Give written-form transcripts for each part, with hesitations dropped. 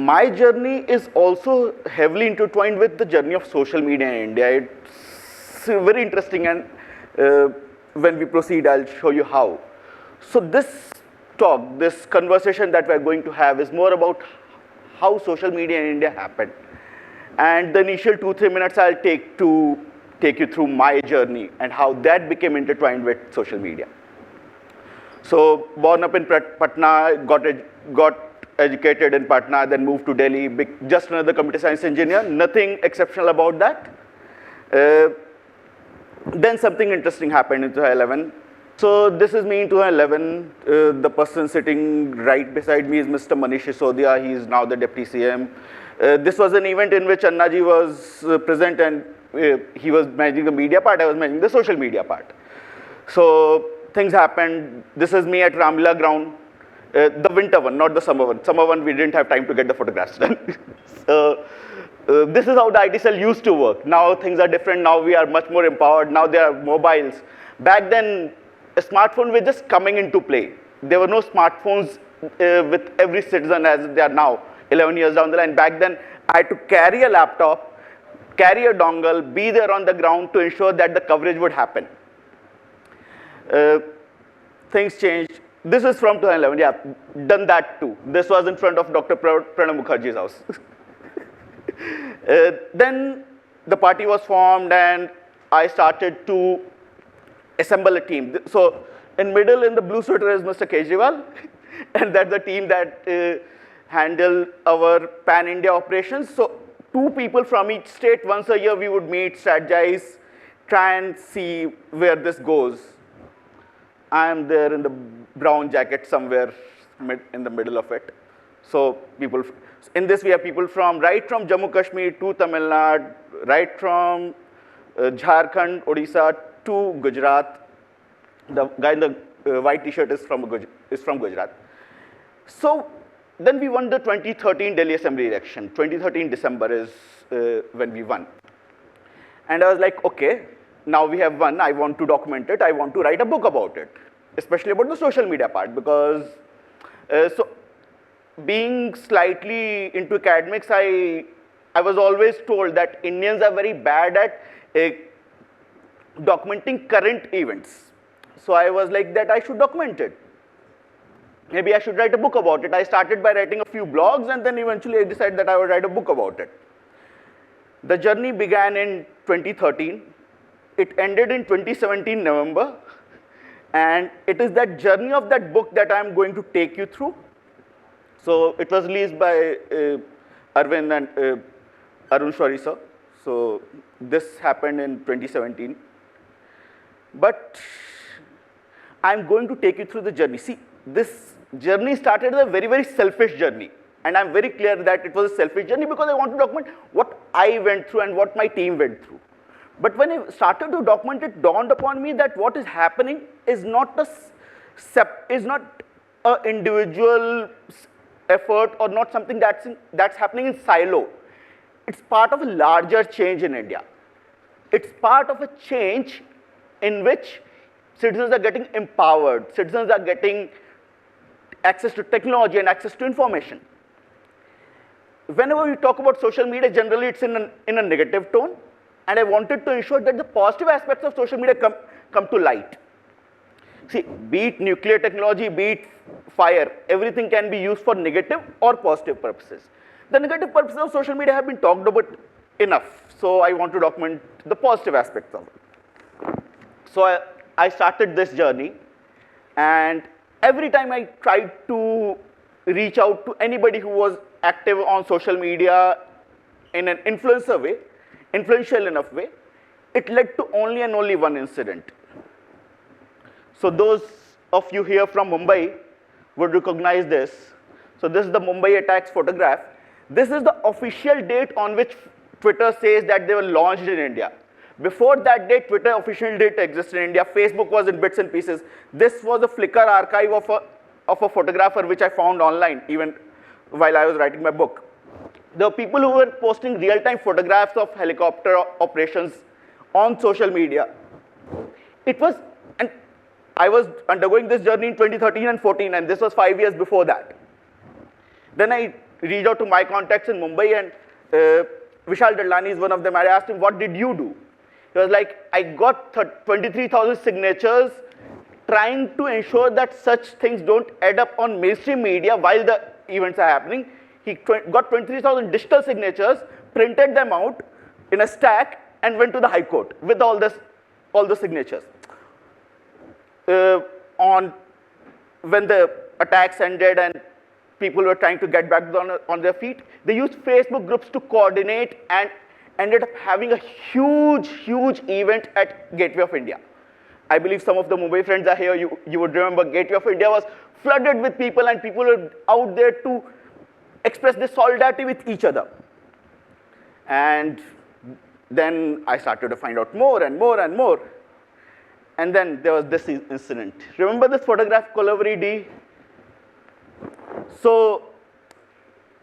my journey is also heavily intertwined with the journey of social media in India. It's very interesting, and when we proceed, I'll show you how. So this talk, this conversation that we're going to have is more about how social media in India happened. And the initial 2-3 minutes I'll take to take you through my journey and how that became intertwined with social media. So born up in Patna, got educated in Patna, then moved to Delhi, just another computer science engineer, nothing exceptional about that. Then something interesting happened in 2011. So this is me in 2011. The person sitting right beside me is Mr. Manish Sisodia. He is now the Deputy CM. This was an event in which Annaji was present, and he was managing the media part, I was managing the social media part. So things happened. This is me at Ramlila ground, the winter one, not the summer one. Summer one, we didn't have time to get the photographs done. So this is how the IT cell used to work. Now things are different. Now we are much more empowered. Now there are mobiles. Back then, a smartphone was just coming into play. There were no smartphones with every citizen as they are now, 11 years down the line. Back then, I had to carry a laptop, carry a dongle, be there on the ground to ensure that the coverage would happen. Things changed. This is from 2011, yeah, done that too. This was in front of Dr. Pranab Mukherjee's house. Then the party was formed and I started to assemble a team. So in middle, in the blue sweater is Mr. Kejriwal, and that's the team that handle our pan-India operations. So 2 people from each state, once a year we would meet, strategize, try and see where this goes. I am there in the brown jacket somewhere in the middle of it. So people, in this we have people from, right from Jammu Kashmir to Tamil Nadu, right from Jharkhand, Odisha to Gujarat. The guy in the white t-shirt is from Gujarat. So then we won the 2013 Delhi Assembly election. 2013 December is when we won. And I was like, okay, now we have won. I want to document it. I want to write a book about it, especially about the social media part, because so being slightly into academics, I was always told that Indians are very bad at documenting current events. So I was like that I should document it. Maybe I should write a book about it. I started by writing a few blogs, and then eventually I decided that I would write a book about it. The journey began in 2013. It ended in 2017 November. And it is that journey of that book that I'm going to take you through. So it was released by Arvind and Arun Shwari sir. So this happened in 2017. But I'm going to take you through the journey. See, this journey started as a very, very selfish journey. And I'm very clear that it was a selfish journey because I want to document what I went through and what my team went through. But when I started to document, it dawned upon me that what is happening is not an individual effort or not something that's happening in silo. It's part of a larger change in India. It's part of a change in which citizens are getting empowered, citizens are getting access to technology and access to information. Whenever we talk about social media, generally it's in a negative tone, and I wanted to ensure that the positive aspects of social media come to light. See, be it nuclear technology, be it fire, everything can be used for negative or positive purposes. The negative purposes of social media have been talked about enough, so I want to document the positive aspects of it. So I started this journey, and every time I tried to reach out to anybody who was active on social media in an influential enough way, it led to only and only one incident. So those of you here from Mumbai would recognize this. So this is the Mumbai attacks photograph. This is the official date on which Twitter says that they were launched in India. Before that date, Twitter official date existed in India. Facebook was in bits and pieces. This was a Flickr archive of a photographer which I found online even while I was writing my book. There were people who were posting real-time photographs of helicopter operations on social media. And I was undergoing this journey in 2013 and 14, and this was 5 years before that. Then I reached out to my contacts in Mumbai, and Vishal Dadlani is one of them. I asked him, what did you do? He was like, I got 23,000 signatures trying to ensure that such things don't add up on mainstream media while the events are happening. He got 23,000 digital signatures, printed them out in a stack, and went to the High Court with all the signatures. When the attacks ended and people were trying to get back on their feet, they used Facebook groups to coordinate and ended up having a huge, huge event at Gateway of India. I believe some of the Mumbai friends are here. You would remember Gateway of India was flooded with people, and people were out there to express their solidarity with each other. And then I started to find out more and more and more. And then there was this incident. Remember this photograph, Kolaveri D? So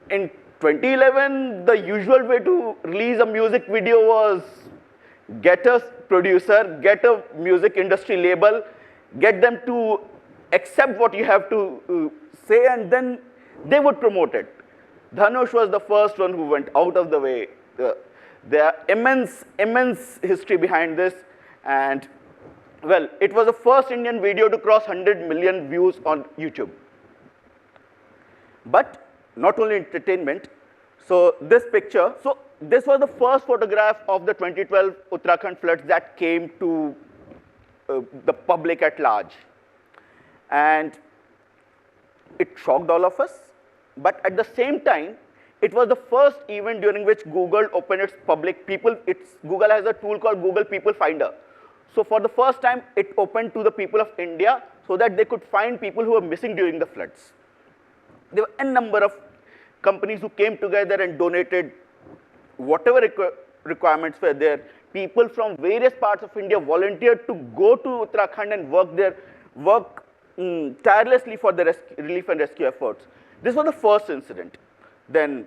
in 2011, the usual way to release a music video was get a producer, get a music industry label, get them to accept what you have to say, and then they would promote it. Dhanush was the first one who went out of the way. There are immense history behind this, and well, it was the first Indian video to cross 100 million views on YouTube. But not only entertainment, so this picture, so this was the first photograph of the 2012 Uttarakhand floods that came to the public at large. And it shocked all of us, but at the same time, it was the first event during which Google opened its public Google has a tool called Google People Finder. So for the first time, it opened to the people of India so that they could find people who were missing during the floods. There were a number of companies who came together and donated whatever requirements were there. People from various parts of India volunteered to go to Uttarakhand and work tirelessly for the relief and rescue efforts. This was the first incident. Then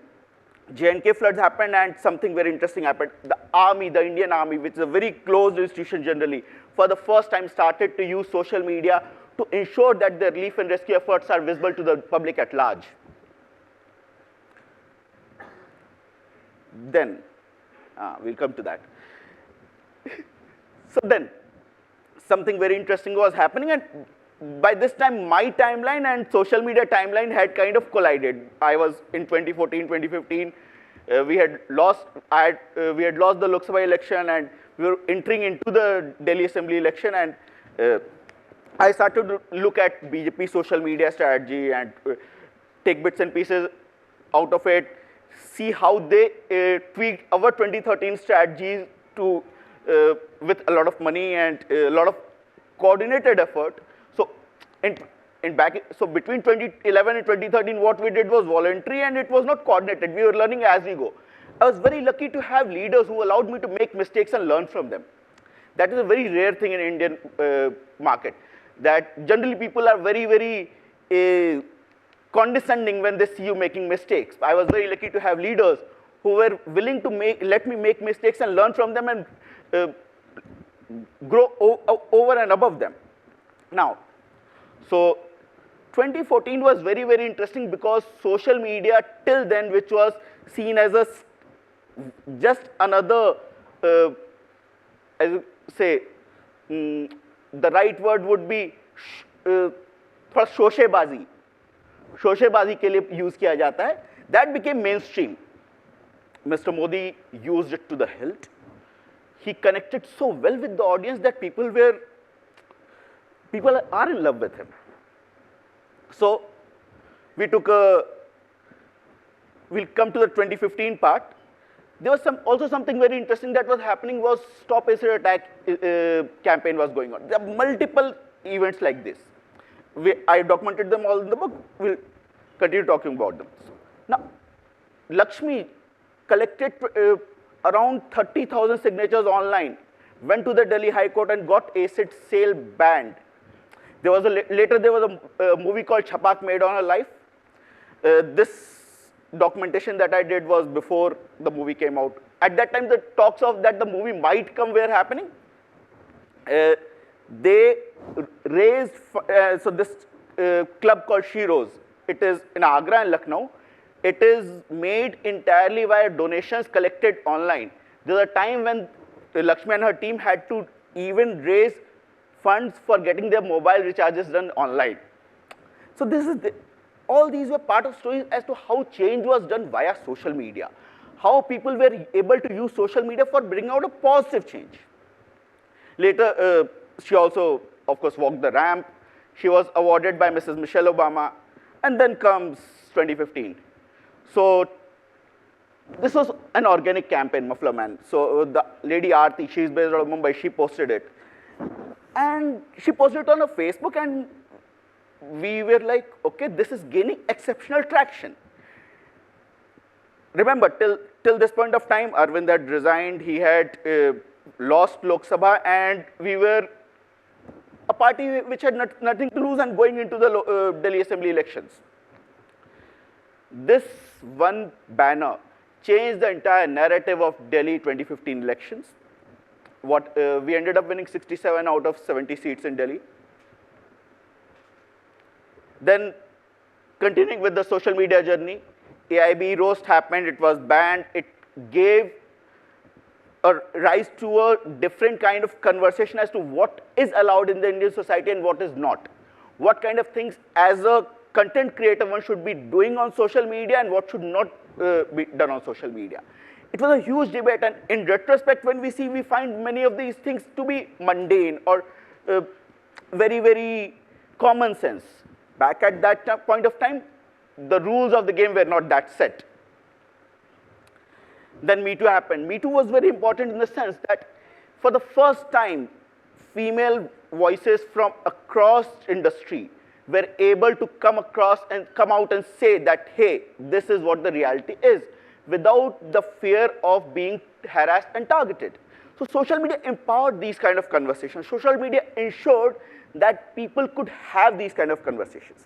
J&K floods happened, and something very interesting happened. The army, the Indian army, which is a very closed institution generally, for the first time started to use social media to ensure that the relief and rescue efforts are visible to the public at large. Then, we'll come to that. So then, something very interesting was happening, and by this time, my timeline and social media timeline had kind of collided. I was in 2014, 2015. We had lost the Lok Sabha election, and we were entering into the Delhi Assembly election. And I started to look at BJP social media strategy and take bits and pieces out of it, see how they tweaked our 2013 strategies to with a lot of money and a lot of coordinated effort. So between 2011 and 2013, what we did was voluntary, and it was not coordinated. We were learning as we go. I was very lucky to have leaders who allowed me to make mistakes and learn from them. That is a very rare thing in Indian market. That generally people are very, very condescending when they see you making mistakes. I was very lucky to have leaders who were willing to let me make mistakes and learn from them and grow over and above them. Now, so 2014 was very, very interesting because social media till then, which was seen as just another, as you say, the right word would be for शोशेबाजी के लिए use किया जाता है. That became mainstream. Mr. Modi used it to the hilt. He connected so well with the audience that people are in love with him. So we'll come to the 2015 part. There was also something very interesting that was happening was Stop Acid Attack campaign was going on. There are multiple events like this. I documented them all in the book. We'll continue talking about them. Now, Lakshmi collected around 30,000 signatures online, went to the Delhi High Court and got acid sale banned. Later there was a movie called Chapak made on her life. This documentation that I did was before the movie came out. At that time, the talks of that the movie might come were happening. They raised, so this club called Shiros, it is in Agra and Lucknow, It is made entirely via donations collected online. There's a time when Lakshmi and her team had to even raise funds for getting their mobile recharges done online. So all these were part of stories as to how change was done via social media, how people were able to use social media for bringing out a positive change. Later, she also, of course, walked the ramp. She was awarded by Mrs. Michelle Obama, and then comes 2015. So this was an organic campaign, Muffler Man. So the lady Aarti, she's based out of Mumbai, she posted it. And she posted it on her Facebook, and we were like, okay, this is gaining exceptional traction. Remember, till this point of time, Arvind had resigned, he had lost Lok Sabha, and we were a party which had nothing to lose and going into the Delhi Assembly elections. This one banner changed the entire narrative of Delhi 2015 elections. We ended up winning 67 out of 70 seats in Delhi. Then, continuing with the social media journey, AIB roast happened, it was banned, it gave a rise to a different kind of conversation as to what is allowed in the Indian society and what is not. What kind of things as a content creator one should be doing on social media and what should not be done on social media. It was a huge debate, and in retrospect, when we see, we find many of these things to be mundane or very, very common sense. Back at that point of time, the rules of the game were not that set. Then Me Too happened. Me Too was very important in the sense that for the first time, female voices from across industry were able to come out and say that, hey, this is what the reality is, without the fear of being harassed and targeted. So social media empowered these kind of conversations. Social media ensured that people could have these kind of conversations.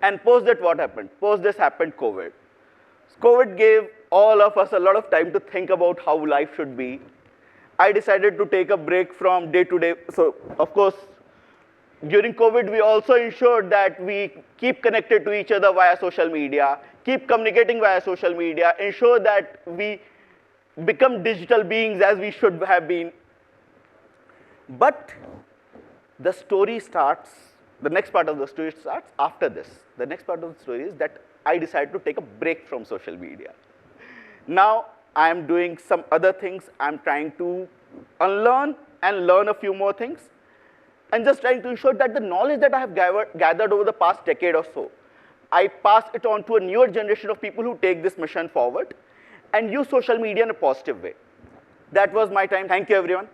And post that, what happened? Post this happened COVID. COVID gave all of us a lot of time to think about how life should be. I decided to take a break from day to day. So, of course, during COVID, we also ensured that we keep connected to each other via social media, keep communicating via social media, ensure that we become digital beings as we should have been. But the story starts, the next part of the story starts after this. The next part of the story is that I decided to take a break from social media. Now, I am doing some other things. I'm trying to unlearn and learn a few more things, and just trying to ensure that the knowledge that I have gathered over the past decade or so, I pass it on to a newer generation of people who take this mission forward and use social media in a positive way. That was my time. Thank you, everyone.